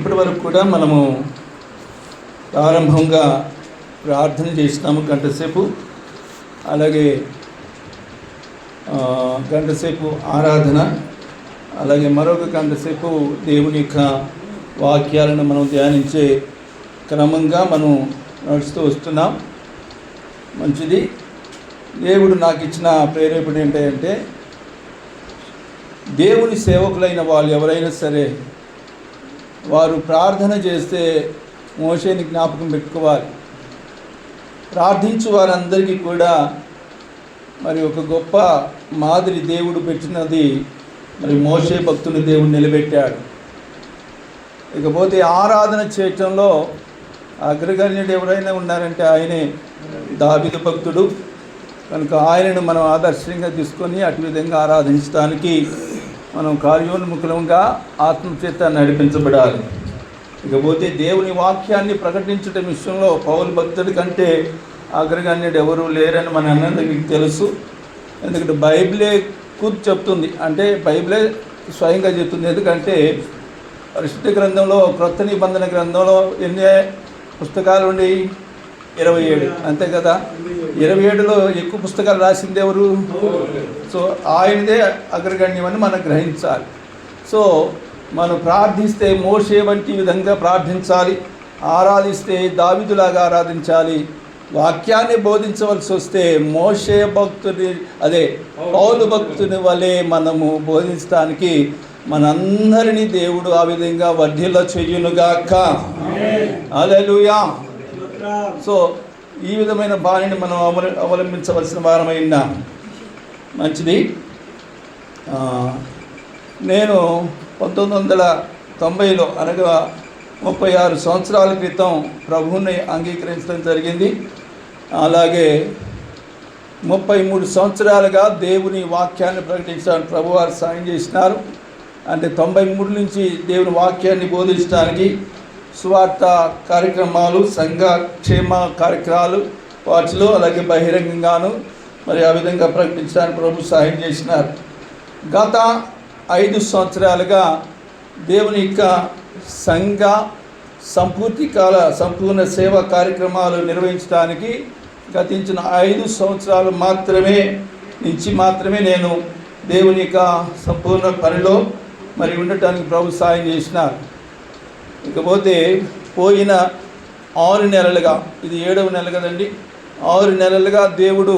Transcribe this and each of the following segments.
ఇప్పటి వరకు కూడా మనము ప్రారంభంగా ప్రార్థన చేసినాము గంటసేపు, అలాగే గంటసేపు ఆరాధన, అలాగే మరొక గంటసేపు దేవుని యొక్క వాక్యాలను మనం ధ్యానించే క్రమంగా మనం నడుస్తూ వస్తున్నాం. మంచిది. దేవుడు నాకు ఇచ్చిన ప్రేరేపణ ఏంటంటే, దేవుని సేవకులైన వాళ్ళు ఎవరైనా సరే వారు ప్రార్థన చేస్తే మోషేని జ్ఞాపకం పెట్టుకోవాలి. ప్రార్థించు వారందరికీ కూడా మరి ఒక గొప్ప మాదిరి దేవుడు పెట్టినది మరి మోషే భక్తుని దేవుడు నిలబెట్టాడు. ఇకపోతే ఆరాధన చేయటంలో అగ్రగణ్యుడు ఎవరైనా ఉన్నారంటే ఆయనే దావీదు భక్తుడు. కనుక ఆయనను మనం ఆదర్శంగా తీసుకొని అటు విధంగా ఆరాధించడానికి మనం కార్యోన్ముఖంగా ఆత్మచేత నడిపించబడాలి. ఇకపోతే దేవుని వాక్యాన్ని ప్రకటించడం విషయంలో పౌలు భక్తుడి కంటే అగ్రగణ్యుడు ఎవరు లేరని మన అందరికీ తెలుసు. ఎందుకంటే బైబిలే చెప్తుంది, అంటే బైబిలే స్వయంగా చెప్తుంది. ఎందుకంటే పరిశుద్ధ గ్రంథంలో, క్రొత్త నిబంధన గ్రంథంలో ఎన్ని పుస్తకాలు ఉండి 27, అంతే కదా. 27లో ఎక్కువ పుస్తకాలు రాసింది ఎవరు? సో ఆయనదే అగ్రగణ్యమని మనం గ్రహించాలి. సో మనం ప్రార్థిస్తే మోషే వంటి విధంగా ప్రార్థించాలి, ఆరాధిస్తే దావీదులాగా ఆరాధించాలి. వాక్యాన్ని బోధించవలసి వస్తే మోషే భక్తుని, అదే పౌలు భక్తుని వలె మనము బోధించడానికి మనందరినీ దేవుడు ఆ విధంగా వర్ధిల్ల చెయ్యునుగాక. హల్లెలూయా. సో ఈ విధమైన బాణిని మనం అవలంబించవలసిన వారమైనా మంచిది. నేను 1990లో అనగా 36 సంవత్సరాల క్రితం ప్రభువుని అంగీకరించడం జరిగింది. అలాగే 33 సంవత్సరాలుగా దేవుని వాక్యాన్ని ప్రకటించడానికి ప్రభువారు సాయం చేసినారు. అంటే 93 నుంచి దేవుని వాక్యాన్ని బోధించడానికి సువార్త కార్యక్రమాలు, సంఘ క్షేమ కార్యక్రమాలు వాటిలో, అలాగే బహిరంగంగాను మరి ఆ విధంగా ప్రకటించడానికి ప్రభు సహాయం చేసినారు. గత 5 సంవత్సరాలుగా దేవుని యొక్క సంఘ సంపూర్ణ సేవా కార్యక్రమాలు నిర్వహించడానికి గతించిన 5 సంవత్సరాలు మాత్రమే నేను దేవుని యొక్క సంపూర్ణ పనిలో మరి ఉండటానికి ప్రభు సహాయం చేసినారు. ఇకపోతే పోయిన 6 నెలలుగా, ఇది 7వ నెల కదండి, 6 నెలలుగా దేవుడు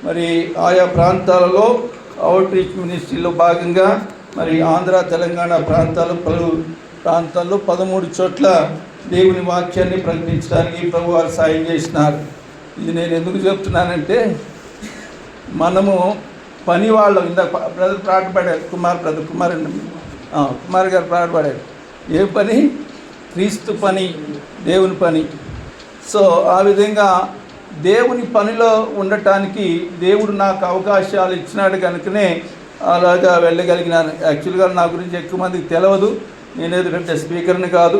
మరి ఆయా ప్రాంతాలలో అవుట్ రీచ్ మినిస్ట్రీలో భాగంగా మరి ఆంధ్ర, తెలంగాణ పలు ప్రాంతాల్లో 13 చోట్ల దేవుని వాక్యాన్ని ప్రకటించడానికి ప్రభు వారు సాయం చేసినారు. ఇది నేను ఎందుకు చెప్తున్నానంటే, మనము పని వాళ్ళం, ఇందాక బ్రదర్ పాటపడారు, కుమార్ గారు పాటపడారు. ఏ పని? క్రీస్తు పని, దేవుని పని. సో ఆ విధంగా దేవుని పనిలో ఉండటానికి దేవుడు నాకు అవకాశాలు ఇచ్చినాడు కనుకనే అలాగా వెళ్ళగలిగినాను. యాక్చువల్గా నా గురించి ఎక్కువ మందికి తెలియదు, నేను ఎందుకంటే స్పీకర్ని కాదు.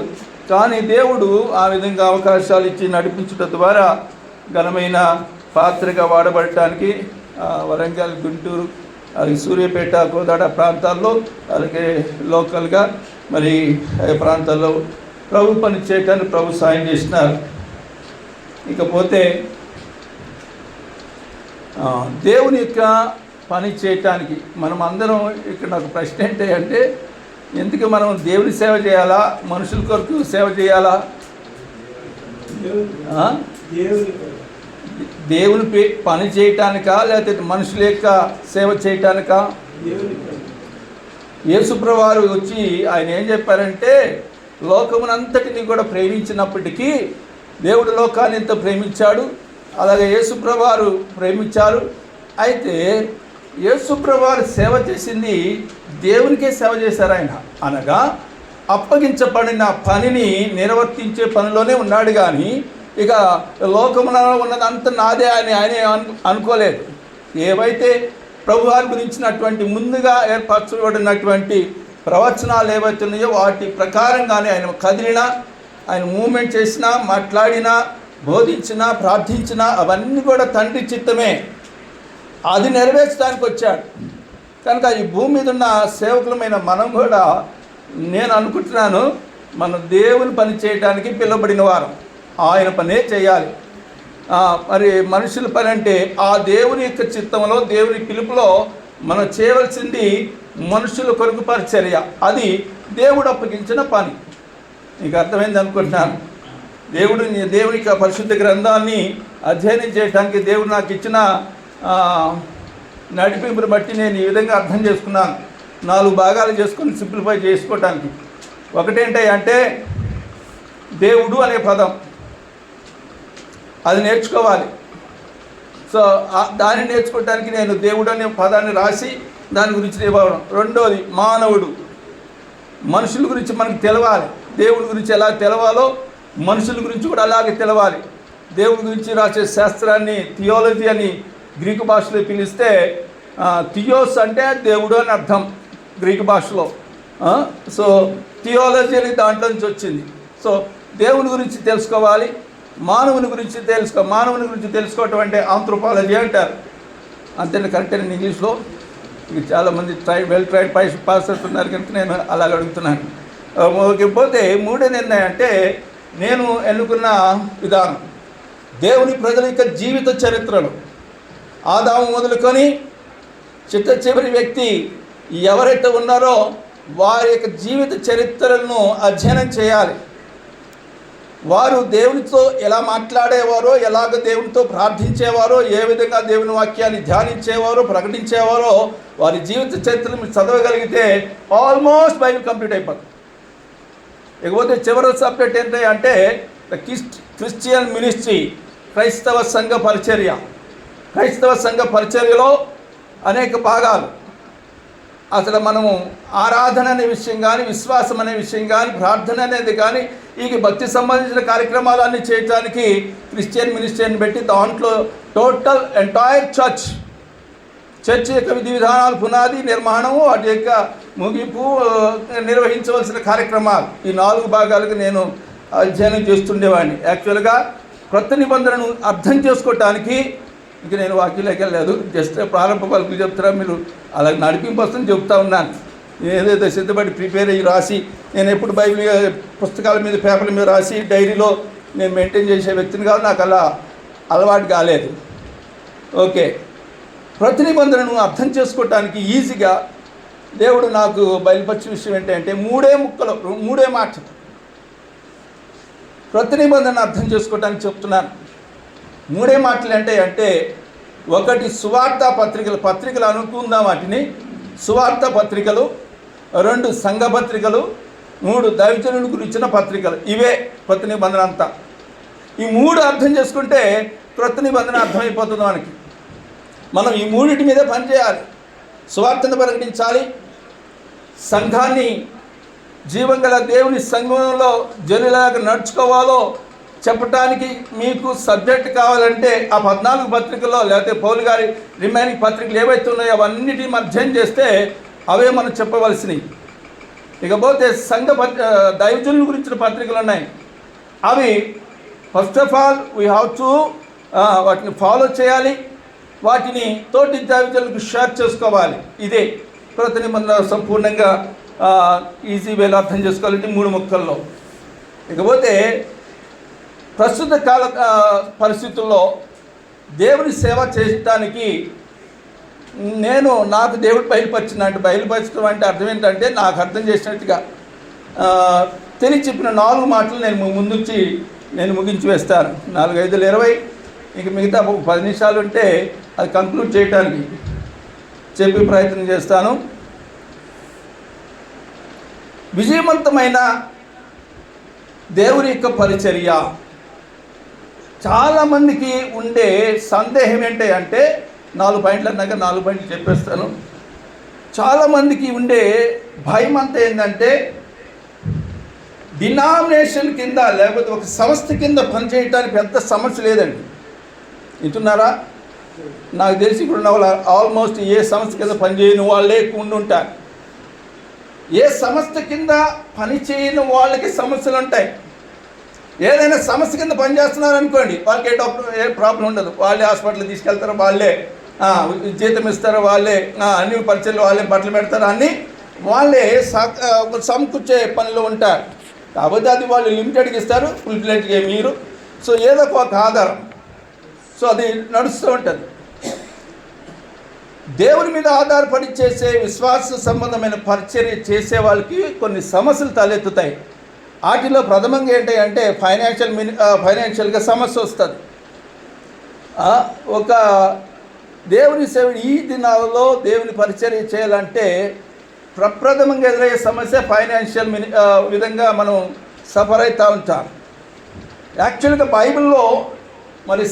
కానీ దేవుడు ఆ విధంగా అవకాశాలు ఇచ్చి నడిపించడం ద్వారా ఘనమైన పాత్రగా వాడబడటానికి వరంగల్, గుంటూరు, అలాగే సూర్యాపేట, కోదాడ ప్రాంతాల్లో, అలాగే లోకల్గా మరి ప్రాంతాల్లో ప్రభు పని చేయటానికి ప్రభు సాయం చేసినారు. ఇకపోతే దేవుని యొక్క పని చేయటానికి మనం అందరం ఇక్కడ నాకు ప్రశ్న ఏంటంటే, ఎందుకు మనం దేవుని సేవ చేయాలా, మనుషుల కొరకు సేవ చేయాలా? దేవుని పని చేయటానికా, లేకపోతే మనుషుల యొక్క సేవ చేయటానికా? యేసుప్రభువారు వచ్చి ఆయన ఏం చెప్పారంటే, లోకమునంతటిని కూడా ప్రేమించినప్పటికీ దేవుడు లోకాన్ని ఎంత ప్రేమించాడు, అలాగే యేసుప్రభువారు ప్రేమించారు. అయితే యేసుప్రభువారు సేవ చేసింది దేవునికే సేవ చేశారు. ఆయన అనగా అప్పగించబడిన పనిని నిర్వర్తించే పనిలోనే ఉన్నాడు. కానీ ఇక లోకములో ఉన్నదంతా నాదే అని ఆయనే అనుకోలేదు. ఏవైతే ప్రభువారి గురించినటువంటి ముందుగా ఏర్పరచబడినటువంటి ప్రవచనాలు ఏవైతే ఉన్నాయో వాటి ప్రకారంగానే ఆయన కదిలినా, ఆయన మూమెంట్ చేసినా, మాట్లాడినా, బోధించినా, ప్రార్థించినా అవన్నీ కూడా తండ్రి చిత్తమే. అది నెరవేర్చడానికి వచ్చాడు. కనుక ఈ భూమి మీద ఉన్న సేవకులమైన మనం కూడా, నేను అనుకుంటున్నాను, మనం దేవుని పని చేయడానికి పిలువబడిన వారు, ఆయన పనే చేయాలి. మరి మనుషుల పని అంటే ఆ దేవుని యొక్క చిత్తంలో, దేవుని పిలుపులో మనం చేయవలసింది మనుషుల కొరకు పరిచర్య. అది దేవుడు అప్పగించిన పని. నీకు అర్థమైంది అనుకుంటున్నాను. దేవుని యొక్క పరిశుద్ధ గ్రంథాన్ని అధ్యయనం చేయడానికి దేవుడు నాకు ఇచ్చిన నడిపింపుని బట్టి నేను ఈ విధంగా అర్థం చేసుకున్నాను. 4 భాగాలు చేసుకొని సింప్లిఫై చేసుకోవటానికి. ఒకటేంటంటే దేవుడు అనే పదం, అది నేర్చుకోవాలి. సో దాన్ని నేర్చుకోవడానికి నేను దేవుడు అనే పదాన్ని రాసి దాని గురించి ఇవ్వడం. రెండోది మానవుడు, మనుషుల గురించి మనకు తెలవాలి. దేవుడి గురించి ఎలా తెలవాలో మనుషుల గురించి కూడా అలాగే తెలవాలి. దేవుడి గురించి రాసే శాస్త్రాన్ని థియాలజీ అని గ్రీకు భాషలో పిలిస్తే, థియోస్ అంటే దేవుడు అని అర్థం గ్రీకు భాషలో. సో థియాలజీ అని దాంట్లో నుంచి వచ్చింది. సో దేవుని గురించి తెలుసుకోవాలి, మానవుని గురించి తెలుసుకోవటం అంటే ఆంథ్రోపాలజీ అంటారు. అంతే కరెక్ట్ అని ఇంగ్లీష్లో. ఇక చాలామంది వెల్ ట్రైడ్ పాస్టర్స్ ఉన్నారు కనుక నేను అలాగ అడుగుతున్నాను. పోతే మూడో నిర్ణయం అంటే నేను ఎన్నుకున్న విధానం దేవుని ప్రజల యొక్క జీవిత చరిత్రలు, ఆదాము మొదలుకొని చిట్ట వ్యక్తి ఎవరైతే ఉన్నారో వారి యొక్క జీవిత చరిత్రలను అధ్యయనం చేయాలి. వారు దేవునితో ఎలా మాట్లాడేవారో, ఎలాగ దేవునితో ప్రార్థించేవారో, ఏ విధంగా దేవుని వాక్యాన్ని ధ్యానించేవారో, ప్రకటించేవారో వారి జీవిత చరిత్రను మీరు చదవగలిగితే ఆల్మోస్ట్ బైబిల్ కంప్లీట్ అయిపోతుంది. ఇకపోతే చివరి సబ్జెక్ట్ ఏంటంటే ద క్రిస్టియన్ మినిస్ట్రీ, క్రైస్తవ సంఘ పరిచర్య. క్రైస్తవ సంఘ పరిచర్యలో అనేక భాగాలు. అసలు మనము ఆరాధన అనే విషయం కానీ, విశ్వాసం అనే విషయం కానీ, ప్రార్థన అనేది కానీ, ఈ భక్తి సంబంధించిన కార్యక్రమాలన్నీ చేయడానికి క్రిస్టియన్ మినిస్ట్రీని పెట్టి దాంట్లో టోటల్ ఎంటైర్ చర్చ్ యొక్క విధి విధానాలు, పునాది, నిర్మాణము, వాటి యొక్క ముగింపు, నిర్వహించవలసిన కార్యక్రమాలు, ఈ 4 భాగాలకు నేను అధ్యయనం చేస్తుండేవాడిని. యాక్చువల్గా క్రొత్త నిబంధనను అర్థం చేసుకోవటానికి ఇంక నేను వాక్యంలోకి వెళ్ళలేదు, జస్ట్ ప్రారంభ పలుకులు చెప్తారా, మీరు అలాగే నడిపింపు వస్తుంది చెప్తా ఉన్నాను. ఏదైతే సిద్ధపడి ప్రిపేర్ అయ్యి రాసి, నేను ఎప్పుడు బైబిల్ పుస్తకాల మీద, పేపర్ల మీద రాసి డైరీలో నేను మెయింటైన్ చేసే వ్యక్తిని కాదు, నాకు అలా అలవాటు కాలేదు. ఓకే, ప్రతి నిబంధనను అర్థం చేసుకోవటానికి ఈజీగా దేవుడు నాకు బయలుపరిచిన విషయం ఏంటంటే 3 మాటలు ప్రతి నిబంధన అర్థం చేసుకోవటానికి చెప్తున్నాను. 3 మాటలు అంటే ఒకటి సువార్త పత్రికలు అనుకుందాం వాటిని, సువార్త పత్రికలు. 2 సంఘ పత్రికలు. 3 దైవజనుల గురించిన పత్రికలు. ఇవే కొత్త నిబంధన అంతా. ఈ 3 అర్థం చేసుకుంటే కొత్త నిబంధన అర్థమైపోతుంది మనకి. మనం ఈ 3 మీదే పనిచేయాలి. సువార్తను ప్రకటించాలి, సంఘాన్ని జీవంగల దేవుని సంఘంలో జనులాగా నడుచుకోవాలో చెప్పటానికి మీకు సబ్జెక్ట్ కావాలంటే ఆ 14 పత్రికల్లో, లేకపోతే పౌలు గారి రిమైనింగ్ పత్రికలు ఏవైతే ఉన్నాయో అవన్నిటి అధ్యయనం చేస్తే అవే మనం చెప్పవలసినవి. ఇకపోతే దైవజనుల గురించిన పత్రికలు ఉన్నాయి. అవి first of all we have to వాటిని ఫాలో చేయాలి, వాటిని తోటి దైవజనులకు షేర్ చేసుకోవాలి. ఇదే కొత్త నిబంధన సంపూర్ణంగా ఈజీ వేలో అర్థం చేసుకోవాలంటే 3 ముక్కల్లో. ఇకపోతే ప్రస్తుత కాల పరిస్థితుల్లో దేవుని సేవ చేయడానికి నాకు దేవుడు బయలుపరచడం అంటే అర్థం ఏంటంటే, నాకు అర్థం చేసినట్టుగా తెలిసి చెప్పిన 4 మాటలు నేను ముగించి వేస్తాను. 4, 5, 20. ఇంక మిగతా 10 నిమిషాలు ఉంటే అది కంక్లూడ్ చేయడానికి చెప్పే ప్రయత్నం చేస్తాను. విజయవంతమైన దేవుని యొక్క పరిచర్య. చాలామందికి ఉండే సందేహం ఏంటంటే 4 పాయింట్లు అన్నాక 4 పాయింట్లు చెప్పేస్తాను. చాలామందికి ఉండే భయం అంతా ఏంటంటే డినామినేషన్ కింద, లేకపోతే ఒక సంస్థ కింద పనిచేయడానికి పెద్ద సమస్య లేదండి. వింటున్నారా? నాకు తెలిసి ఇప్పుడు ఉన్న వాళ్ళు ఆల్మోస్ట్ ఏ సంస్థ కింద పనిచేయని వాళ్ళే ఉంటారు. ఏ సంస్థ కింద పనిచేయని వాళ్ళకి సమస్యలు ఉంటాయి. ఏదైనా సమస్య కింద పనిచేస్తున్నారనుకోండి, వాళ్ళకి ఏ ప్రాబ్లం ఉండదు. వాళ్ళే హాస్పిటల్ తీసుకెళ్తారు, వాళ్ళే జీతం ఇస్తారు, వాళ్ళే అన్ని పరిచయలు, వాళ్ళే బట్టలు పెడతారు, అన్నీ వాళ్ళే సమకూర్చే పనిలో ఉంటారు. కాకపోతే అది వాళ్ళు లిమిటెడ్గా ఇస్తారు, ఫుల్ ప్లేట్గా మీరు. సో ఏదో ఒక ఆధారం, సో అది నడుస్తూ ఉంటుంది. దేవుని మీద ఆధారపడి చేసే విశ్వాస సంబంధమైన పరిచర్య చేసే వాళ్ళకి కొన్ని సమస్యలు తలెత్తుతాయి. వాటిలో ప్రథమంగా ఏంటి అంటే ఫైనాన్షియల్గా సమస్య వస్తుంది. ఒక దేవుని సేవ ఈ దినాలలో దేవుని పరిచర్య చేయాలంటే ప్రప్రథమంగా ఎదురయ్యే సమస్య ఫైనాన్షియల్ విధంగా మనం సఫర్ అవుతూ ఉంటాం. యాక్చువల్గా బైబిల్లో మరి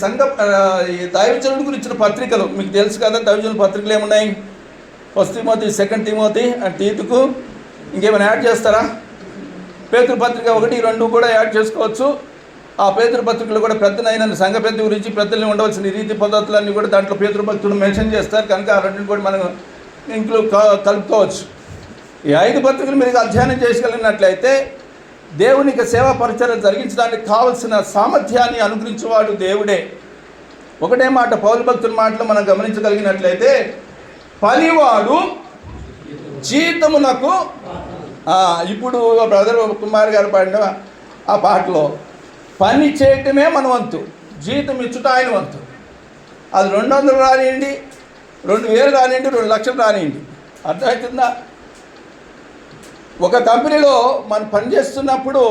దైవజనుడి గురించిన పత్రికలు మీకు తెలుసు కదా. దైవజనుల పత్రికలు ఏమున్నాయి? 1 తిమోతి, 2 తిమోతి అండ్ తీతుకు. ఇంకేమైనా యాడ్ చేస్తారా? పేతురు పత్రిక 1, 2 కూడా యాడ్ చేసుకోవచ్చు. ఆ పేతురు పత్రికలు కూడా పెద్దనైన సంఘ పెద్ద గురించి పెద్దల్ని ఉండవలసిన రీతి పద్ధతులన్నీ కూడా దాంట్లో పేతురు భక్తుడు మెన్షన్ చేస్తారు కనుక ఆ రెండుని కూడా మనం కలుపుకోవచ్చు. ఈ 5 పత్రికలు మీరు అధ్యయనం చేయగలిగినట్లయితే దేవునికి సేవా పరిచర్య జరిగించడానికి కావలసిన సామర్థ్యాన్ని అనుగ్రహించేవాడు దేవుడే. ఒకటే మాట పౌలు భక్తుల మాటలు మనం గమనించగలిగినట్లయితే, పనివాడు జీతమునకు, ఇప్పుడు బ్రదర్ కుమార్ గారు పాడిన ఆ పాటలో పని చేయటమే మన వంతు, జీతం ఇచ్చుట ఆయన వంతు. అది 200 రానియండి, 2000 రానియండి, 2 లక్షలు రానియండి. అర్థమవుతుందా? ఒక కంపెనీలో మనం పనిచేస్తున్నప్పుడు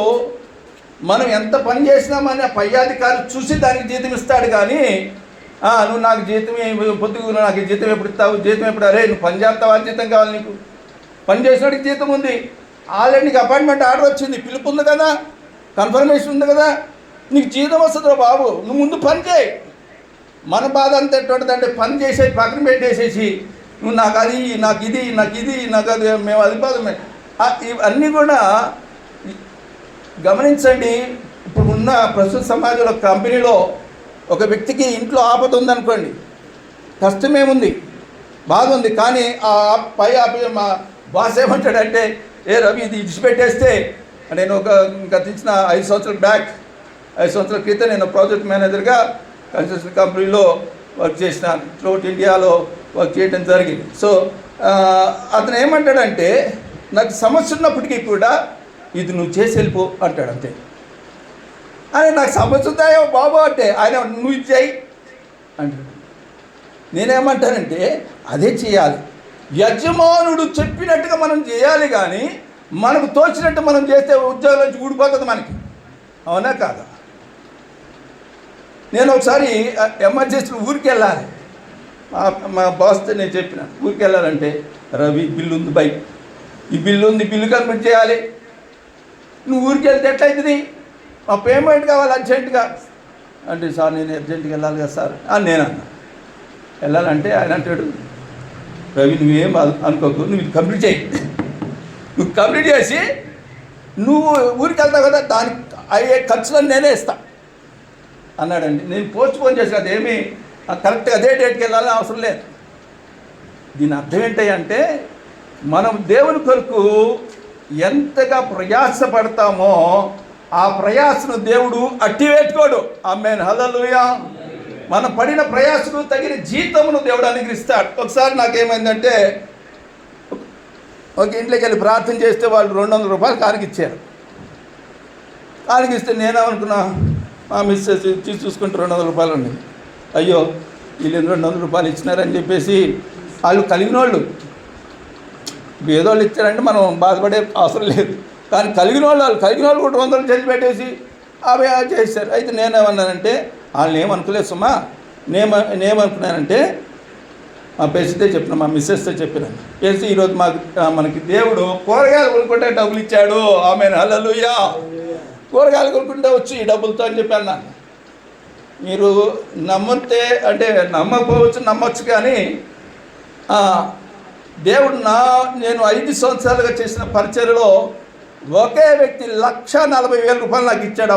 మనం ఎంత పని చేసినామని పై అధికారి చూసి దానికి జీతం ఇస్తాడు. కానీ నువ్వు నాకు జీతం పొద్దుగు, నాకు జీతం ఎప్పుడు ఇస్తావు, జీతం ఎప్పుడు, అరే నువ్వు పని చేస్తావా, జీతం కావాలి నీకు, పని చేసినోడికి జీతం ఉంది, ఆల్రెడీ నీకు అపాయింట్మెంట్ ఆర్డర్ వచ్చింది, పిలుపు ఉంది కదా, కన్ఫర్మేషన్ ఉంది కదా, నీకు జీతం వస్తుందో బాబు, నువ్వు ముందు పని చేయి. మన బాధ అంతా ఎటువంటిదంటే పని చేసేసి పక్కన పెట్టేసేసి నువ్వు నాకు అది, నాకు ఇది, నాకు ఇది, నాకు అది, మేము అది బాధ. ఇవన్నీ కూడా గమనించండి. ఇప్పుడు ఉన్న ప్రస్తుత సమాజంలో కంపెనీలో ఒక వ్యక్తికి ఇంట్లో ఆపద ఉందనుకోండి, కష్టమేముంది, బాధ ఉంది, కానీ ఆ పై మా బాస్ ఏమంటాడంటే, ఏ రవి ఇది ఇడిచిపెట్టేస్తే, నేను గతించిన 5 సంవత్సరాల బ్యాక్ 5 సంవత్సరాల క్రితం నేను ప్రాజెక్ట్ మేనేజర్గా కన్స్ట్రక్షన్ కంపెనీలో వర్క్ చేసిన, త్రూఅవుట్ ఇండియాలో వర్క్ చేయడం జరిగింది. సో అతను ఏమంటాడంటే, నాకు సమస్య ఉన్నప్పటికీ కూడా ఇది నువ్వు చేసి వెళ్ళిపో అంటాడు, అంతే. ఆయన నాకు సమస్య ఉందాయో బాబు అంటే ఆయన నువ్వు ఇది చేయి అంటాడు. నేనేమంటానంటే అదే చేయాలి, యజమానుడు చెప్పినట్టుగా మనం చేయాలి. కానీ మనకు తోచినట్టు మనం చేస్తే ఉద్యోగం నుంచి ఊడిపోతుంది మనకి, అవునా కాదా? నేను ఒకసారి ఎమర్జెన్సీలో ఊరికి వెళ్ళాలి, మా బాస్తో నేను చెప్పిన ఊరికి వెళ్ళాలంటే, రవి బిల్లు ఉంది బై, ఈ బిల్లు ఉంది, బిల్లు కంప్లీట్ చేయాలి, నువ్వు ఊరికి వెళ్తే ఎట్లయితుంది, మా పేమెంట్ కావాలి అర్జెంటుగా అంటే, సార్ నేను అర్జెంటుగా వెళ్ళాలి కదా సార్ నేను అన్నా. వెళ్ళాలంటే ఆయన అంటాడు, రవి నువ్వేం అనుకోకు, నువ్వు ఇది కంప్లీట్ చేయి, నువ్వు కంప్లీట్ చేసి నువ్వు ఊరికి వెళ్తావు కదా, దానికి అయ్యే ఖర్చులను నేనే ఇస్తా అన్నాడండి. నేను పోస్ట్ పోన్ చేసి అదేమి కరెక్ట్గా అదే డేట్కి వెళ్ళాలని అవసరం లేదు. దీని అర్థం ఏంటంటే, మనం దేవుని కొరకు ఎంతగా ప్రయాసపడతామో ఆ ప్రయాసను దేవుడు అట్టివేట్టుకోడు. ఆమేన్, హల్లెలూయా. మనం పడిన ప్రయాసకు తగిన జీతమును దేవుడు అనుగ్రహిస్తాడు. ఒకసారి నాకేమైందంటే, ఒక ఇంట్లోకి వెళ్ళి ప్రార్థన చేస్తే వాళ్ళు 200 రూపాయలు కానికిచ్చారు. కానికిస్తే నేనేమనుకున్నా, మా మిస్సెస్ చూసుకుంటే 200 రూపాయలు ఉంది, అయ్యో వీళ్ళు 200 రూపాయలు ఇచ్చినారని చెప్పేసి వాళ్ళు కలిగిన వాళ్ళు, పేదోళ్ళు ఇచ్చారంటే మనం బాధపడే అవసరం లేదు. కానీ కలిగిన వాళ్ళు కూడా 100 చేసి పెట్టేసి అవి చేశారు. అయితే నేనేమన్నానంటే, వాళ్ళని ఏమనుకోలేదు సుమా, నేనేమనుకున్నానంటే మా పెసితే చెప్పిన, మా మిస్సెస్తో చెప్పినాను, చేసి ఈరోజు మనకి దేవుడు కూరగాయలు కొనుక్కుంటే డబ్బులు ఇచ్చాడు. ఆమేన్, హల్లెలూయా. కూరగాయలు కొనుక్కుంటే వచ్చి ఈ డబ్బులతో అని చెప్పి అన్నాను. మీరు నమ్మితే అంటే నమ్మకపోవచ్చు, నమ్మొచ్చు, కానీ దేవుడు నేను 5 సంవత్సరాలుగా చేసిన పరిచర్యలో ఒకే వ్యక్తి 1,40,000 రూపాయలు నాకు ఇచ్చాడు.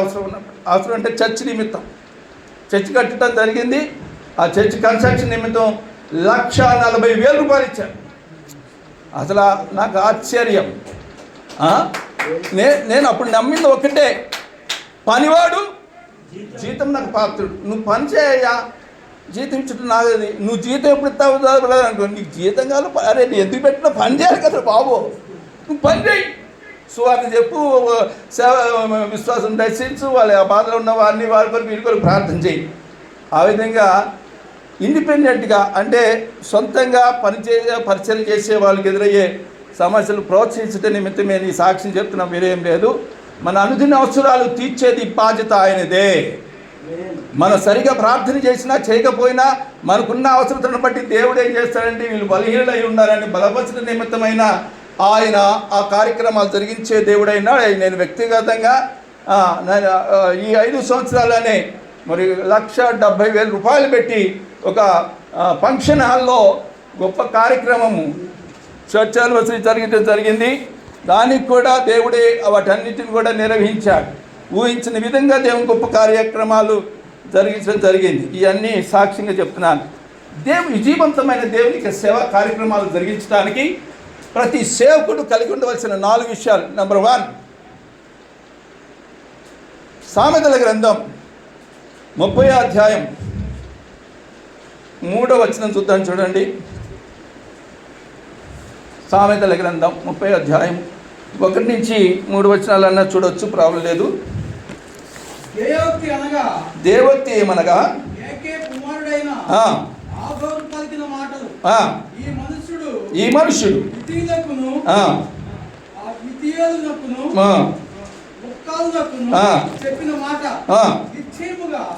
అవసరం అంటే చర్చ్ నిమిత్తం, చర్చ్ కట్టడం జరిగింది. ఆ చర్చ్ కన్స్ట్రక్షన్ నిమిత్తం 1,40,000 రూపాయలు ఇచ్చాడు. అసలు నాకు ఆశ్చర్యం. నేను అప్పుడు నమ్మింది ఒకటే, పనివాడు జీతం నాకు పాత్రుడు. నువ్వు పని చేయయ్యా, జీతం ఇచ్చడం నాది, నువ్వు జీతం ఎప్పుడు ఇస్తావు అనుకో, నీకు జీతం కాదు, అరే నేను ఎందుకు పెట్టినా పని చేయాలి కదా బాబు, నువ్వు పని చేయి, సువార్త చెప్పు, సేవ విశ్వాసం దర్శించు, వాళ్ళ ఆ బాధలో ఉన్న వారిని వారి కొరకు వీరి కొరకు ప్రార్థన చేయి. ఆ విధంగా ఇండిపెండెంట్గా అంటే సొంతంగా పరిచయం చేసే వాళ్ళకి ఎదురయ్యే సమస్యలు ప్రోత్సహించడం నిమిత్తమే నీ సాక్ష్యం చెప్తున్నాం, వేరేం లేదు. మన అనుదిన అవసరాలు తీర్చేది బాధ్యత ఆయనదే. మనం సరిగా ప్రార్థన చేసినా చేయకపోయినా మనకున్న అవసరతను బట్టి దేవుడు ఏం చేస్తాడంటే వీళ్ళు బలహీనులై ఉన్నారని బలపరచడం నిమిత్తమైన ఆయన ఆ కార్యక్రమాలు జరిగించే దేవుడైనా. నేను వ్యక్తిగతంగా ఈ 5 సంవత్సరాలనే మరి 1,70,000 రూపాయలు పెట్టి ఒక ఫంక్షన్ హాల్లో గొప్ప కార్యక్రమము చర్చ్ యానివర్సరీ జరిగింది. దానికి కూడా దేవుడే వాటన్నిటిని కూడా నిర్వహించాడు. ఊహించిన విధంగా దేవుని గొప్ప కార్యక్రమాలు జరిగించడం జరిగింది. ఇవన్నీ సాక్ష్యంగా చెప్తున్నాను. విజయవంతమైన దేవునికి సేవా కార్యక్రమాలు జరిగించడానికి ప్రతి సేవకుడు కలిగి ఉండవలసిన 4 విషయాలు. నెంబర్ 1, సామెతల గ్రంథం 30వ అధ్యాయం 3వ వచనం చూద్దాం, చూడండి. సామెతల గ్రంథం 30వ అధ్యాయం 1 నుంచి 3 వచనాలన్నా చూడొచ్చు, ప్రాబ్లం లేదు. దేవోక్తి ఏమనగా ఈ మనుషుడు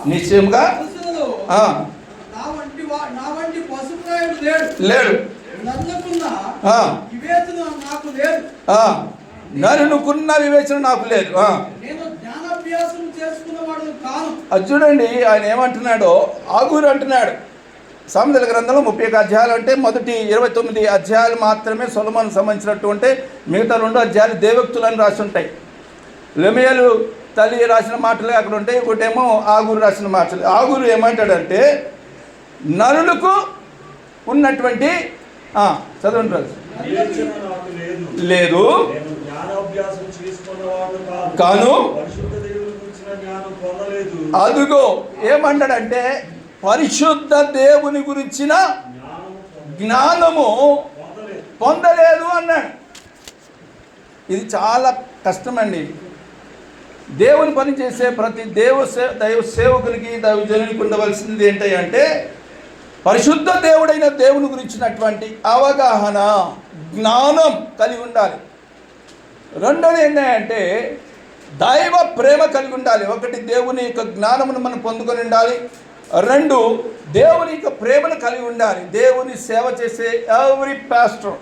నిశ్చయముగా లేడు, నరునుకున్న వివేచన నాకు లేదు. అది చూడండి, ఆయన ఏమంటున్నాడో ఆగూరు అంటున్నాడు. సామెతల గ్రంథంలో 31 అధ్యాయాలు అంటే మొదటి 29 అధ్యాయాలు మాత్రమే సొలొమోనుకు సంబంధించినట్టు ఉంటే మిగతా 2 అధ్యాయాలు దేవోక్తులని రాసి ఉంటాయి. లెమూయేలు తల్లి రాసిన మాటలే అక్కడ ఉంటాయి, ఒకటేమో ఆగూరు రాసిన మాటలు. ఆగూరు ఏమంటాడంటే నరులకు ఉన్నటువంటి చదవండి లేదు కాను అదుగో ఏమంటాడంటే పరిశుద్ధ దేవుని గురించిన జ్ఞానము పొందలేదు అన్నాడు. ఇది చాలా కష్టమండి. దేవుని పని చేసే ప్రతి దైవ సేవకునికి దైవజనునికి ఉండవలసింది ఏంటంటే పరిశుద్ధ దేవుడైన దేవుని గురించినటువంటి అవగాహన, జ్ఞానం కలిగి ఉండాలి. రెండోది ఏంటంటే దైవ ప్రేమ కలిగి ఉండాలి. ఒకటి, దేవుని యొక్క జ్ఞానమును మనం పొందుకొని ఉండాలి. 2, దేవుని యొక్క ప్రేమను కలిగి ఉండాలి. దేవుని సేవ చేసే ఎవ్రీ పాస్టర్,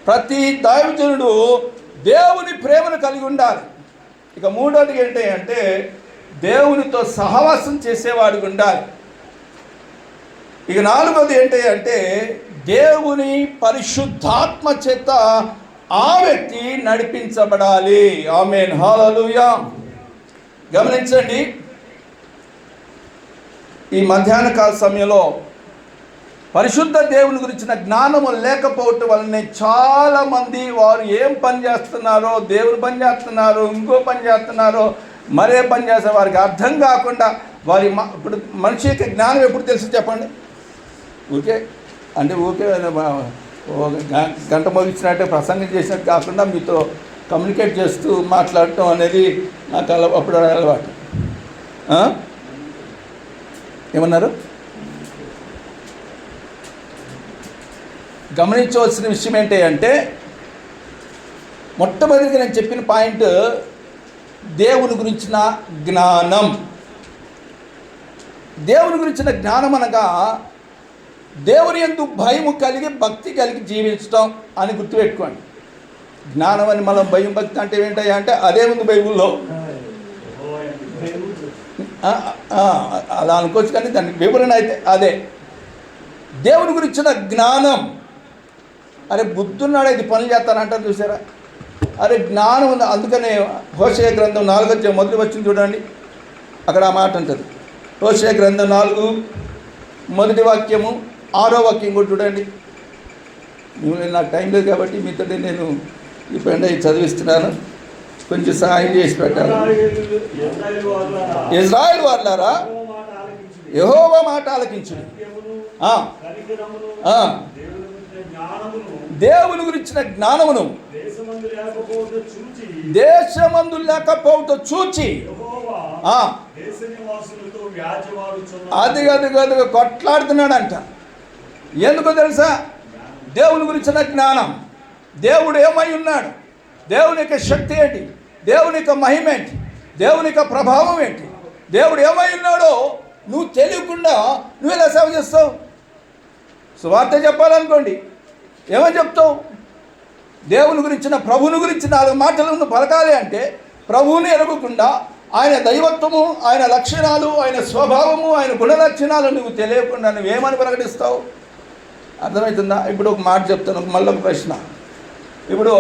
ప్రతి దైవజనుడు దేవుని ప్రేమను కలిగి ఉండాలి. ఇక 3వది ఏంటి అంటే దేవునితో సహవాసం చేసేవాడికి ఉండాలి. ఇక 4వది ఏంటి అంటే దేవుని పరిశుద్ధాత్మ చేత ఆ వ్యక్తి నడిపించబడాలి. ఆమేన్, హల్లెలూయా. గమనించండి, ఈ మధ్యాహ్న కాల సమయంలో పరిశుద్ధ దేవుని గురించిన జ్ఞానము లేకపోవటం వల్లనే చాలామంది వారు ఏం పని చేస్తున్నారో, దేవుని పని చేస్తున్నారో, ఇంకో పని చేస్తున్నారో, మరే పని చేస్తారో వారికి అర్థం కాకుండా ఇప్పుడు మనిషి యొక్క జ్ఞానం ఎప్పుడు తెలుసు చెప్పండి? ఊరికే గంట మోగించినట్టే ప్రసంగం చేసినట్టు కాకుండా మీతో కమ్యూనికేట్ చేస్తూ మాట్లాడటం అనేది నాకు అప్పుడు అలవాటు. ఏమన్నారు? గమనించవలసిన విషయం ఏంటి అంటే మొట్టమొదటిగా నేను చెప్పిన పాయింట్ దేవుని గురించిన జ్ఞానం. దేవుని గురించిన జ్ఞానం అనగా దేవుని యందు భయము కలిగి భక్తి కలిగి జీవించడం అని గుర్తుపెట్టుకోండి. జ్ఞానం అని మనం భయం భక్తి అంటే ఏంటయ్యా అంటే అదే ఉంది బైబుల్లో. అలా అనుకోవచ్చు, కానీ దానికి వివరణ అయితే అదే దేవుని గురించిన జ్ఞానం. అరే బుద్ధున్నాడు, ఇది పనులు చేస్తానంటారు చూసారా? అరే జ్ఞానం ఉంది. అందుకనే హోషేయ గ్రంథం 4వ అధ్యాయం మొదటి వచ్చింది చూడండి, అక్కడ ఆ మాట ఉంటుంది. హోషేయ గ్రంథం 4 మొదటి వాక్యము 6వ వాక్యం కూడా చూడండి. నాకు టైం లేదు కాబట్టి మీతో నేను ఈ పండుగ చదివిస్తున్నాను, కొంచెం సహాయం చేసి పెట్టాలి. ఇజ్రాయేలు వారులారా, యెహోవా మాట ఆలకించుడి, దేవుని గురించిన జ్ఞానమును దేశమందు లేకపోవట చూచి అది కొట్లాడుతున్నాడంట. ఎందుకో తెలుసా? దేవుని గురించిన జ్ఞానం, దేవుడు ఏమై ఉన్నాడు, దేవుని యొక్క శక్తి ఏంటి, దేవుని యొక్క మహిమ ఏంటి, దేవుని యొక్క ప్రభావం ఏంటి, దేవుడు ఏమై ఉన్నాడో నువ్వు తెలియకుండా నువ్వు ఎలా సేవ చేస్తావు? సువార్త చెప్పాలనుకోండి, ఏమని చెప్తావు? దేవుని గురించిన, ప్రభువుని గురించి 4 మాటలను పలకాలి అంటే ప్రభువుని ఎరగకుండా ఆయన దైవత్వము, ఆయన లక్షణాలు, ఆయన స్వభావము, ఆయన గుణలక్షణాలు నువ్వు తెలియకుండా నువ్వేమని ప్రకటిస్తావు? అర్థమవుతుందా? ఇప్పుడు ఒక మాట చెప్తాను, మళ్ళీ ఒక ప్రశ్న. ఇప్పుడు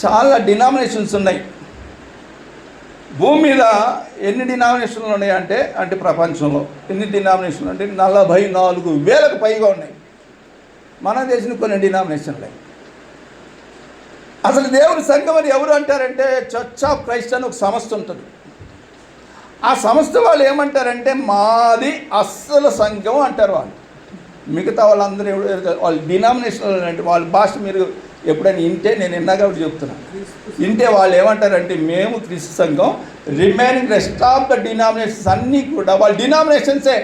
చాలా డినామినేషన్స్ ఉన్నాయి. భూమి మీద ఎన్ని డినామినేషన్లు ఉన్నాయంటే ప్రపంచంలో ఎన్ని డినామినేషన్లు అంటే 44,000కు పైగా ఉన్నాయి. మన దేశం కొన్ని డినామినేషన్లు. అసలు దేవుని సంఘం అని ఎవరు అంటారంటే చర్చ్ ఆఫ్ క్రైస్ట్ అని ఒక సంస్థ ఉంటుంది. ఆ సంస్థ వాళ్ళు ఏమంటారంటే మాది అస్సలు సంఘం అంటారు వాళ్ళు. మిగతా వాళ్ళందరూ వాళ్ళు డినామినేషనల్ అంటే వాళ్ళ భాష మీరు ఎప్పుడైనా వింటే, నేను విన్నాక ఒకటి చెప్తున్నాను, వింటే వాళ్ళు ఏమంటారంటే మేము క్రీస్తు సంఘం, remaining rest of the denominations అన్నీ కూడా వాళ్ళ డినామినేషన్సే.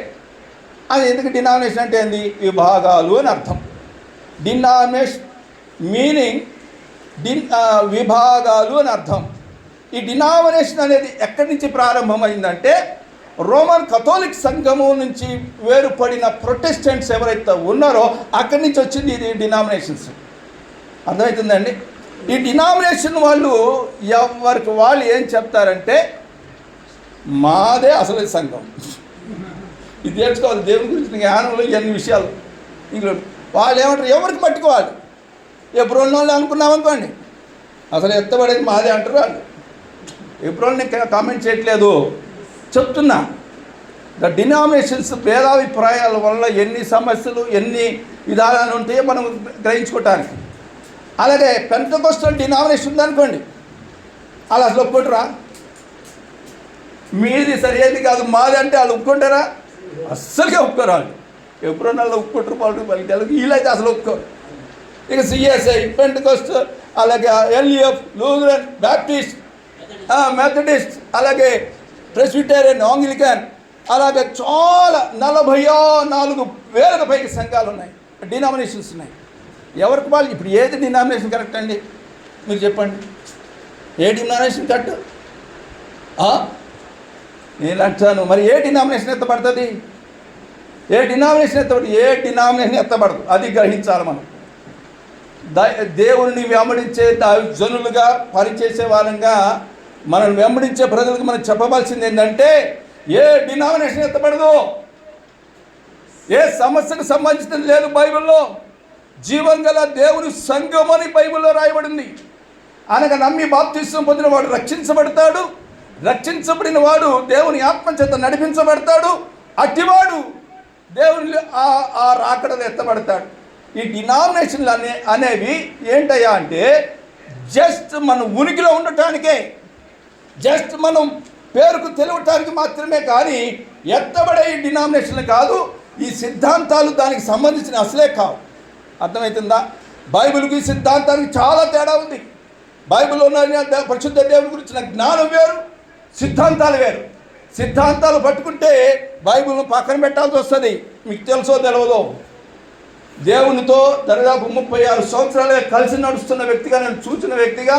అది ఎందుకు డినామినేషన్ అంటే ఏంది? విభాగాలు అని అర్థం. డినామినేషన్ మీనింగ్ విభాగాలు అని అర్థం. ఈ డినామినేషన్ అనేది ఎక్కడి నుంచి ప్రారంభమైందంటే రోమన్ కథోలిక్ సంఘము నుంచి వేరుపడిన ప్రొటెస్టెంట్స్ ఎవరైతే ఉన్నారో అక్కడి నుంచి వచ్చింది ఇది డినామినేషన్స్. అర్థమవుతుందండి? ఈ డినామినేషన్ వాళ్ళు ఎవరికి వాళ్ళు ఏం చెప్తారంటే మాదే అసలు సంఘం. ఇది నేర్చుకోవాలి దేవుని గురించి జ్ఞానంలో ఇవన్నీ విషయాలు. ఇంట్లో వాళ్ళు ఏమంటారు, ఎవరికి పట్టుకోవాలి. ఎప్పుడు వాళ్ళు అనుకున్నామనుకోండి అసలు ఎత్తబడేది మాదే అంటారు వాళ్ళు. ఎప్పుడు నేను కామెంట్ చేయట్లేదు, చెప్తున్నా. ద డినామినేషన్స్ భేదాభిప్రాయాల వల్ల ఎన్ని సమస్యలు, ఎన్ని విధానాలు ఉంటాయో మనం గ్రహించుకోవటానికి. అలాగే పెంటెకోస్టల్ డినామినేషన్ ఉందనుకోండి, వాళ్ళు అసలు ఒప్పుకుంటారా? మీది సరియేది కాదు మాది అంటే వాళ్ళు ఒప్పుకుంటారా? అస్సలుగా ఒప్పుకోరు వాళ్ళు. ఎప్పుడో వాళ్ళు ఒప్పుకుంటారు పలికి వీళ్ళైతే అసలు ఒప్పుకోరు. ఇక సిఎస్ఐ, పెంటెకోస్టల్, అలాగే ఎల్ఈఎఫ్, లూథరన్, బాప్టిస్ట్, మెథడిస్ట్, అలాగే ప్రెస్బిటేరియన్, ఆంగ్లికన్, అలాగే చాలా 44,000కు పైకి సంఘాలు ఉన్నాయి, డినామినేషన్స్ ఉన్నాయి. ఎవరికి వాళ్ళు ఇప్పుడు ఏది డినామినేషన్ కరెక్ట్ అండి మీరు చెప్పండి? ఏ డినామినేషన్ కరెక్ట్? నేను అంటాను మరి ఏ డినామినేషన్ ఎత్తబడుతుంది? ఏ డినామినేషన్ ఎత్తబడదు. అది గ్రహించాలి మనం. దేవుని వెంబడించే జనులుగా పనిచేసే వాళ్ళంగా మనం వెంబడించే ప్రజలకు మనం చెప్పవలసింది ఏంటంటే ఏ డినామినేషన్ ఎత్తబడదు, ఏ సమస్యకు సంబంధించినది లేదు. బైబిల్లో జీవం గల దేవుని సంఘం అని బైబిల్లో రాయబడింది. అనగా నమ్మి బాప్తిస్మం పొందిన వాడు రక్షించబడతాడు, రక్షించబడిన వాడు దేవుని ఆత్మచేత నడిపించబడతాడు, అట్టివాడు దేవుని ఆ రాకడలో ఎత్తబడతాడు. ఈ డినామినేషన్లు అనేవి ఏంటయ్యా అంటే జస్ట్ మన ఉనికిలో ఉండటానికే, జస్ట్ మనం పేరుకు తెలియటానికి మాత్రమే, కానీ ఎత్తబడే ఈ డినామినేషన్లు కాదు. ఈ సిద్ధాంతాలు దానికి సంబంధించిన అసలే కావు. అర్థమవుతుందా? బైబిల్కి సిద్ధాంతానికి చాలా తేడా ఉంది. బైబిల్లో ఉన్న పరిశుద్ధ దేవుని గురించిన జ్ఞానం వేరు, సిద్ధాంతాలు వేరు. సిద్ధాంతాలు పట్టుకుంటే బైబిల్ను పక్కన పెట్టాల్సి వస్తుంది. మీకు తెలుసో తెలియదో, దేవునితో దాదాపు 36 సంవత్సరాలుగా కలిసి నడుస్తున్న వ్యక్తిగా, నేను చూసిన వ్యక్తిగా,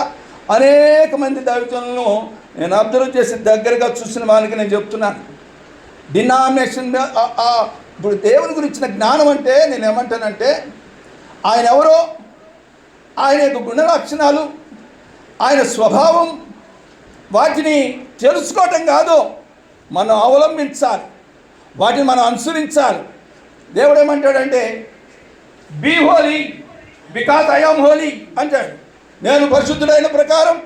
అనేక మంది దైవజనులను నేను అబ్జర్వ్ చేసి దగ్గరగా చూసిన వాళ్ళకి నేను చెప్తున్నాను. డినామినేషన్ ఇప్పుడు దేవుని గురించిన జ్ఞానం అంటే నేను ఏమంటానంటే ఆయన ఎవరో, ఆయన యొక్క గుణ లక్షణాలు, ఆయన స్వభావం, వాటిని తెలుసుకోవటం కాదు, మనం అవలంబించాలి, వాటిని మనం అనుసరించాలి. దేవుడు ఏమంటాడంటే be holy because I am holy అంటాడు. నేను పరిశుద్ధుడైన ప్రకారం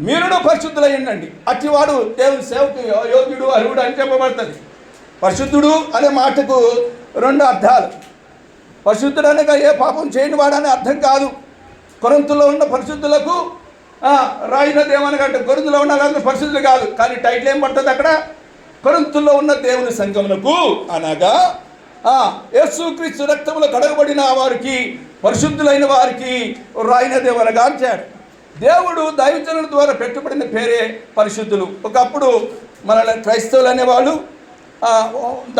మీరును పరిశుద్ధులై ఉండండి. అట్టివాడు దేవుని సేవకు యోగ్యుడు, అర్హుడు అని చెప్పబడుతుంది. పరిశుద్ధుడు అనే మాటకు 2 అర్థాలు. పరిశుద్ధుడు అనగా ఏ పాపం చేయని వాడని అర్థం కాదు. కొరింథీలో ఉన్న పరిశుద్ధులకు రాయినది ఏమనగంటే కొరింథీలో ఉన్న వాళ్ళందరూ పరిశుద్ధులు కాదు, కానీ టైటిల్ ఏం పడుతుంది అక్కడ? కొరింథీలో ఉన్న దేవుని సంఘములకు అనగా యేసుక్రీస్తు రక్తములో కడగబడిన వారికి పరిశుద్ధులైన వారికి రాయినదేవనగా అంటాడు. దేవుడు దైవజనుల ద్వారా పెట్టబడిన పేరే పరిశుద్ధులు. ఒకప్పుడు మన క్రైస్తవులు అనేవాళ్ళు,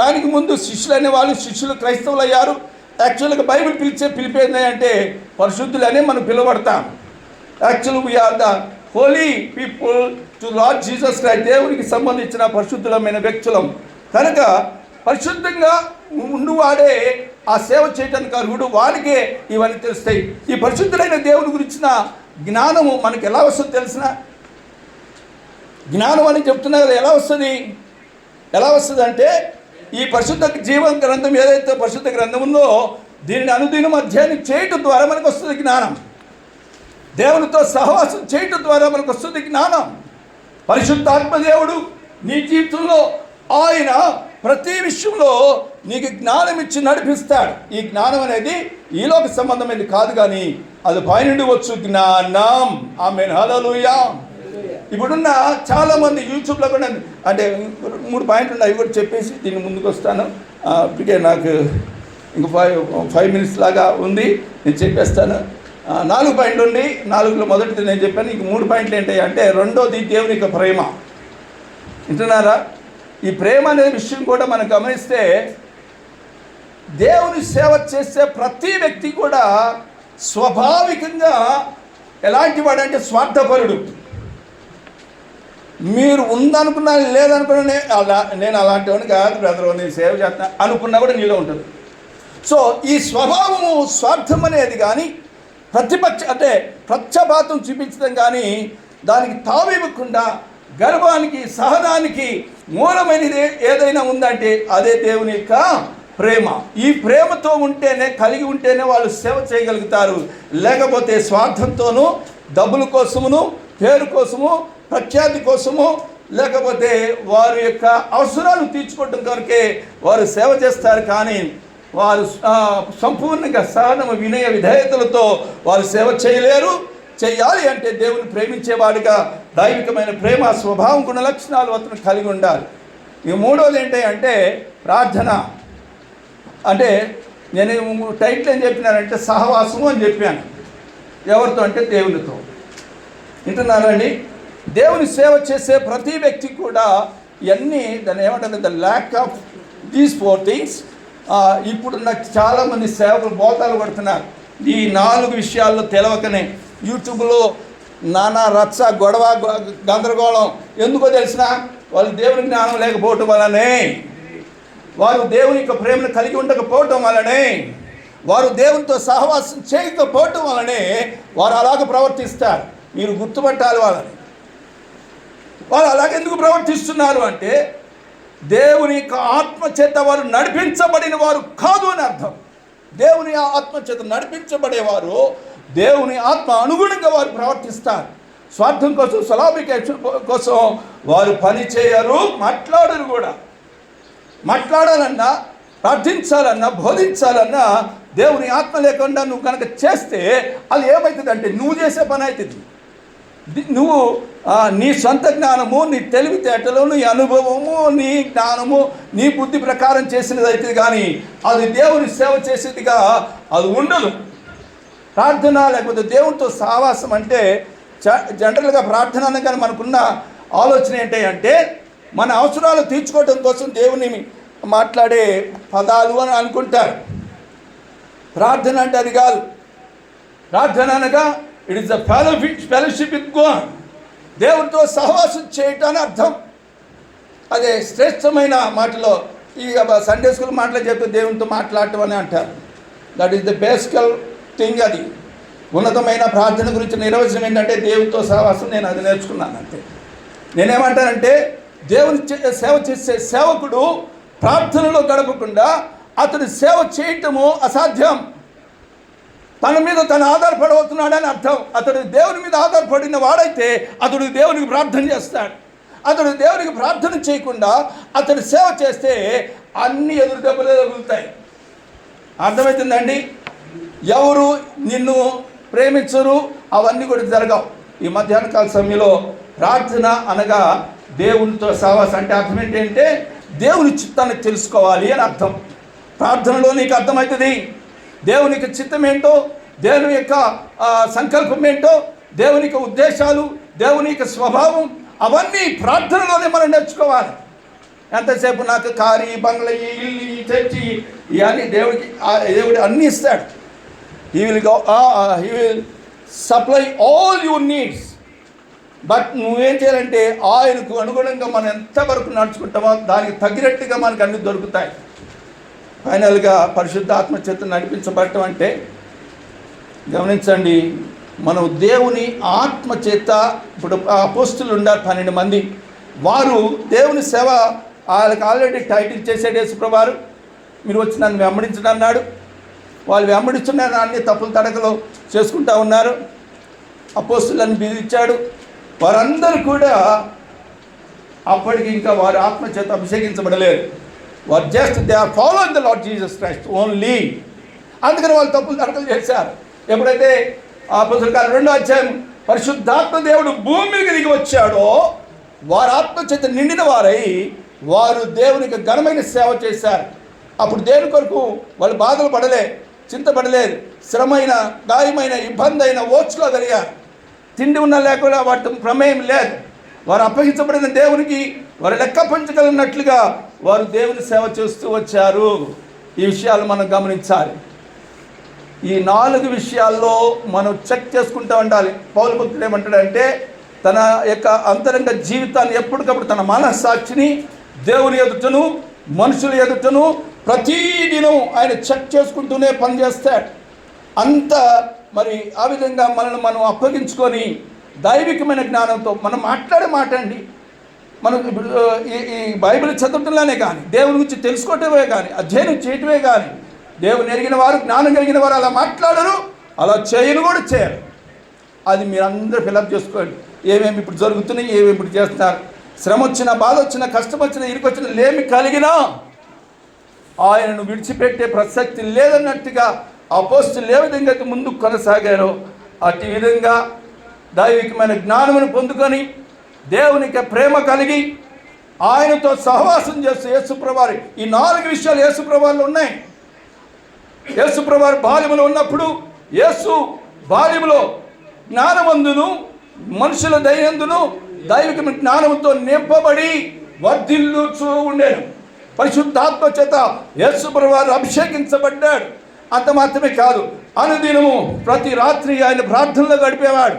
దానికి ముందు శిష్యులు అనేవాళ్ళు, శిష్యులు క్రైస్తవులు అయ్యారు. యాక్చువల్గా బైబిల్ పిలిపేది అంటే పరిశుద్ధులు అనే మనం పిలువబడతాం. Actual we are the holy people to Lord Jesus Christ. దేవునికి సంబంధించిన పరిశుద్ధులమైన వ్యక్తులం కనుక పరిశుద్ధంగా ఉండువాడే ఆ సేవ చేయడానికి అర్హుడు, వాడికే ఇవన్నీ తెలుస్తాయి. ఈ పరిశుద్ధులైన దేవుని గురించిన జ్ఞానము మనకు ఎలా వస్తుంది తెలిసిన? జ్ఞానం అని చెప్తున్నారు. ఎలా వస్తుంది అంటే ఈ పరిశుద్ధ జీవన గ్రంథం ఏదైతే పరిశుద్ధ గ్రంథం ఉందో దీనిని అనుదినం అధ్యయనం చేయటం ద్వారా మనకు వస్తుంది జ్ఞానం. దేవునితో సహవాసం చేయటం ద్వారా మనకు వస్తుంది జ్ఞానం. పరిశుద్ధాత్మ దేవుడు నీ జీవితంలో ఆయన ప్రతి విషయంలో నీకు జ్ఞానం ఇచ్చి నడిపిస్తాడు. ఈ జ్ఞానం అనేది ఈలోక సంబంధమైనది కాదు, కానీ అది పైనుండి వచ్చు జ్ఞానం. ఆమేన్, హల్లెలూయా. ఇప్పుడున్న చాలామంది యూట్యూబ్లో కూడా, అంటే 3 పాయింట్లు ఉన్నాయి, అవి కూడా చెప్పేసి దీన్ని ముందుకు వస్తాను. ఇప్పటికే నాకు ఇంక 5 minutes లాగా ఉంది, నేను చెప్పేస్తాను. 4 పాయింట్లు ఉండి 4లో మొదటిది నేను చెప్పాను. ఇంక 3 పాయింట్లు ఏంటి అంటే, రెండోది దేవుని యొక్క ప్రేమ. వింటున్నారా? ఈ ప్రేమ అనే విషయం కూడా మనం గమనిస్తే దేవుని సేవ చేసే ప్రతి వ్యక్తి కూడా స్వాభావికంగా ఎలాంటి వాడంటే స్వార్థపరుడు. మీరు ఉందనుకున్నా లేదనుకున్నా నేను అలాంటి వాడిని కాదు బ్రదర్, నేను సేవ చేస్తున్నా అనుకున్నా కూడా నీలో ఉంటుంది. సో ఈ స్వభావము స్వార్థం అనేది కానీ పక్షపాతం చూపించడం కానీ దానికి తావివ్వకుండా గర్వానికి సహనానికి మూలమైనది ఏదైనా ఉందంటే అదే దేవుని యొక్క ప్రేమ. ఈ ప్రేమతో కలిగి ఉంటేనే వాళ్ళు సేవ చేయగలుగుతారు. లేకపోతే స్వార్థంతోనూ, డబ్బుల కోసమును, పేరు కోసము, ప్రఖ్యాతి కోసము, లేకపోతే వారి యొక్క అవసరాలు తీర్చుకోవడం కొరకే వారు సేవ చేస్తారు. కానీ వారు సంపూర్ణంగా సహనము, వినయ విధేయతలతో వారు సేవ చేయలేరు. చేయాలి అంటే దేవుని ప్రేమించేవాడిగా దైవికమైన ప్రేమ స్వభావం గుణ లక్షణాలు అతను కలిగి ఉండాలి. ఇక మూడోది ఏంటి అంటే ప్రార్థన. అంటే నేను టైటిల్ ఏం చెప్పినానంటే సహవాసము అని చెప్పాను. ఎవరితో అంటే దేవునితో. వింటున్నారండి? దేవుని సేవ చేసే ప్రతి వ్యక్తి కూడా ఇవన్నీ దాన్ని ఏమంటారు, the lack of these 4 things. ఇప్పుడు నాకు చాలామంది సేవకులు బోతాలు పడుతున్నారు ఈ 4 విషయాల్లో తెలవకనే. యూట్యూబ్లో నానా రచ్చ, గొడవ, గందరగోళం. ఎందుకో తెలిసిన? వాళ్ళు దేవుని జ్ఞానం లేకపోవటం వల్లనే, వారు దేవుని యొక్క ప్రేమను కలిగి ఉండకపోవటం వల్లనే, వారు దేవునితో సహవాసం చేయకపోవటం వల్లనే వారు అలాగ ప్రవర్తిస్తారు. మీరు గుర్తుపట్టాలి వాళ్ళని. వాళ్ళు అలాగెందుకు ప్రవర్తిస్తున్నారు అంటే దేవుని యొక్క ఆత్మ చేత వారు నడిపించబడిన వారు కాదు అని అర్థం. దేవుని ఆత్మ చేత నడిపించబడేవారు దేవుని ఆత్మ అనుగుణంగా వారు ప్రవర్తిస్తారు. స్వార్థం కోసం, సలాభికేషన్ కోసం వారు పని చేయరు, మాట్లాడరు కూడా. మాట్లాడాలన్నా, ప్రార్థించాలన్నా, బోధించాలన్నా దేవుని ఆత్మ లేకుండా నువ్వు కనుక చేస్తే అది ఏమవుతుందంటే నువ్వు చేసే పని అవుతుంది. నువ్వు నీ సొంత జ్ఞానము, నీ తెలివితేటలు, నీ అనుభవము, నీ జ్ఞానము, నీ బుద్ధి ప్రకారం చేసినది అవుతుంది, కానీ అది దేవుని సేవ చేసేదిగా అది ఉండదు. ప్రార్థన లేకపోతే దేవునితో సహవాసం అంటే జనరల్గా ప్రార్థన అనగానే మనకున్న ఆలోచన ఏంటంటే మన అవసరాలు తీర్చుకోవడం కోసం దేవుని మాట్లాడే పదాలు అని అనుకుంటారు. ప్రార్థన అంటే అది కాదు. ప్రార్థన అనగా it is the fellowship with God. దేవునితో సహవాసం చేయటాన్ని అర్థం. అదే శ్రేష్టమైన మాటలో ఈ సండే స్కూల్ మాటలో చెప్తే దేవునితో మాట్లాడటం అని అంటారు. దట్ ఈస్ ద బేసికల్ థింగ్. అది ఉన్నతమైన ప్రార్థన గురించి నిర్వచనం ఏంటంటే దేవునితో సహవాసం. నేను అది నేర్చుకున్నాను అంతే. నేనేమంటానంటే దేవుని సేవ చేసే సేవకుడు ప్రార్థనలో గడపకుండా అతడు సేవ చేయటము అసాధ్యం. తన మీద తను ఆధారపడవుతున్నాడని అర్థం. అతడు దేవుని మీద ఆధారపడిన వాడైతే అతడు దేవునికి ప్రార్థన చేస్తాడు. అతడు దేవునికి ప్రార్థన చేయకుండా అతడు సేవ చేస్తే అన్ని ఎదురు దెబ్బలే తగులుతాయి. అర్థమవుతుందండి? ఎవరు నిన్ను ప్రేమించరు, అవన్నీ కూడా జరగవు. ఈ మధ్యాహ్న కాల సమయంలో ప్రార్థన అనగా దేవునితో సహవాసం అంటే అర్థం ఏంటంటే దేవుని చిత్తాన్ని తెలుసుకోవాలి అని అర్థం. ప్రార్థనలో నీకు అర్థమవుతుంది దేవుని యొక్క చిత్తం ఏంటో, దేవుని యొక్క సంకల్పం ఏంటో, దేవుని యొక్క ఉద్దేశాలు, దేవుని యొక్క స్వభావం, అవన్నీ ప్రార్థనలోనే మనం నేర్చుకోవాలి. ఎంతసేపు నాకు కారు, బంగ్లా, ఇల్లు, చర్చి ఇవన్నీ దేవుడు అన్నీ ఇస్తాడు. He will supply all your needs. But నువ్వేం చేయాలంటే ఆయనకు అనుగుణంగా మనం ఎంతవరకు నడుచుకుంటామో దానికి తగినట్టుగా మనకు అన్ని దొరుకుతాయి. ఫైనల్గా పరిశుద్ధాత్మ చేత నడిపించబడటం అంటే, గమనించండి, మనం దేవుని ఆత్మ చేత, ఇప్పుడు అపోస్తులు ఉన్నారు 12 మంది, వారు దేవుని సేవ వాళ్ళకి ఆల్రెడీ టైటిల్ చేసాడు యేసుప్రభువారు. మీరు వచ్చి నన్ను వెంబడించడం అన్నాడు. వాళ్ళు వెంబడిస్తున్నారు, అన్ని తప్పులు తడకలు చేసుకుంటూ ఉన్నారు. అపోస్తులను పిలిచాడు. వారందరూ కూడా అప్పటికి ఇంకా వారి ఆత్మ చేత అభిషేకించబడలేరు. వారు just they are following the Lord Jesus Christ only. అందుకని వాళ్ళు తప్పులు తడకలు చేశారు. ఎప్పుడైతే అపోస్తుల కార్యం 2వ అధ్యాయం పరిశుద్ధాత్మ దేవుడు భూమి మీదకి దిగి వచ్చాడో, వారు ఆత్మ చేత నిండిన వారై వారు దేవునికి ఘనమైన సేవ చేశారు. అప్పుడు దేవుని కొరకు వాళ్ళు బాధలు పడలే, చింతపడలేదు. శ్రమైన, గాయమైన, ఇబ్బంది అయిన ఓర్చుకోగలిగారు. తిండి ఉన్నా లేకుండా వాటి ప్రమేయం లేదు. వారు అప్పగించబడిన దేవునికి వారు లెక్క పంచగలిగినట్లుగా వారు దేవుని సేవ చేస్తూ వచ్చారు. ఈ విషయాలు మనం గమనించాలి. ఈ 4 విషయాల్లో మనం చెక్ చేసుకుంటూ ఉండాలి. పౌలు భక్తుడు ఏమంటాడంటే, తన యొక్క అంతరంగ జీవితాన్ని ఎప్పటికప్పుడు తన మనస్సాక్షిని దేవుని ఎదుటను మనుషుల ఎదుటను ప్రతిదినం ఆయన చెక్ చేసుకుంటూనే పనిచేస్తాడు. అంత మరి ఆ విధంగా మనల్ని మనం అప్పగించుకొని దైవికమైన జ్ఞానంతో మనం మాట్లాడే మాట అండి. మనం ఈ బైబిల్ చదవటంలోనే కానీ, దేవుని గురించి తెలుసుకోవటమే కానీ, అధ్యయనం చేయటమే కానీ, దేవుని ఎరిగిన వారు, జ్ఞానం కలిగిన వారు అలా మాట్లాడరు, అలా చేయను కూడా చేయరు. అది మీరు అందరూ ఫిలప్ చేసుకోండి. ఏమేమి ఇప్పుడు జరుగుతున్నాయి, ఏమేమి ఇప్పుడు చేస్తున్నారు. శ్రమ వచ్చినా, బాధ వచ్చినా, కష్టం వచ్చినా, ఇరుకొచ్చినా, లేమి కలిగినా ఆయనను విడిచిపెట్టే ప్రసక్తి లేదన్నట్టుగా అపోస్తలులు ఏ విధంగా అయితే ముందుకు కొనసాగారో అట్టి విధంగా దైవికమైన జ్ఞానమును పొందుకొని దేవునికి ప్రేమ కలిగి ఆయనతో సహవాసం చేస్తూ యేసుప్రభువారు, ఈ 4 విషయాలు యేసుప్రభువారిలో ఉన్నాయి. యేసుప్రభువారు బాల్యములో ఉన్నప్పుడు యేసు బాల్యములో జ్ఞానమందును మనుషుల దయందును దైవికమైన జ్ఞానంతో నింపబడి వర్ధిల్లుచూ ఉండేను. పరిశుద్ధాత్మ చేత యేసుప్రభువారు అభిషేకించబడ్డాడు. అంత మాత్రమే కాదు, అనుదినము ప్రతి రాత్రి ఆయన ప్రార్థనలో గడిపేవాడు.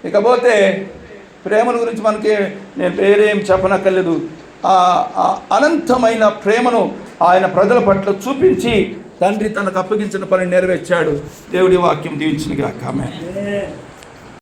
ఇకపోతే ప్రేమను గురించి మనకి నేను పేరేం చెప్పనక్కర్లేదు. అనంతమైన ప్రేమను ఆయన ప్రజల పట్ల చూపించి తండ్రి తనకు అప్పగించిన పని నెరవేర్చాడు. దేవుడి వాక్యం దీవించునుగాక. ఆమేన్.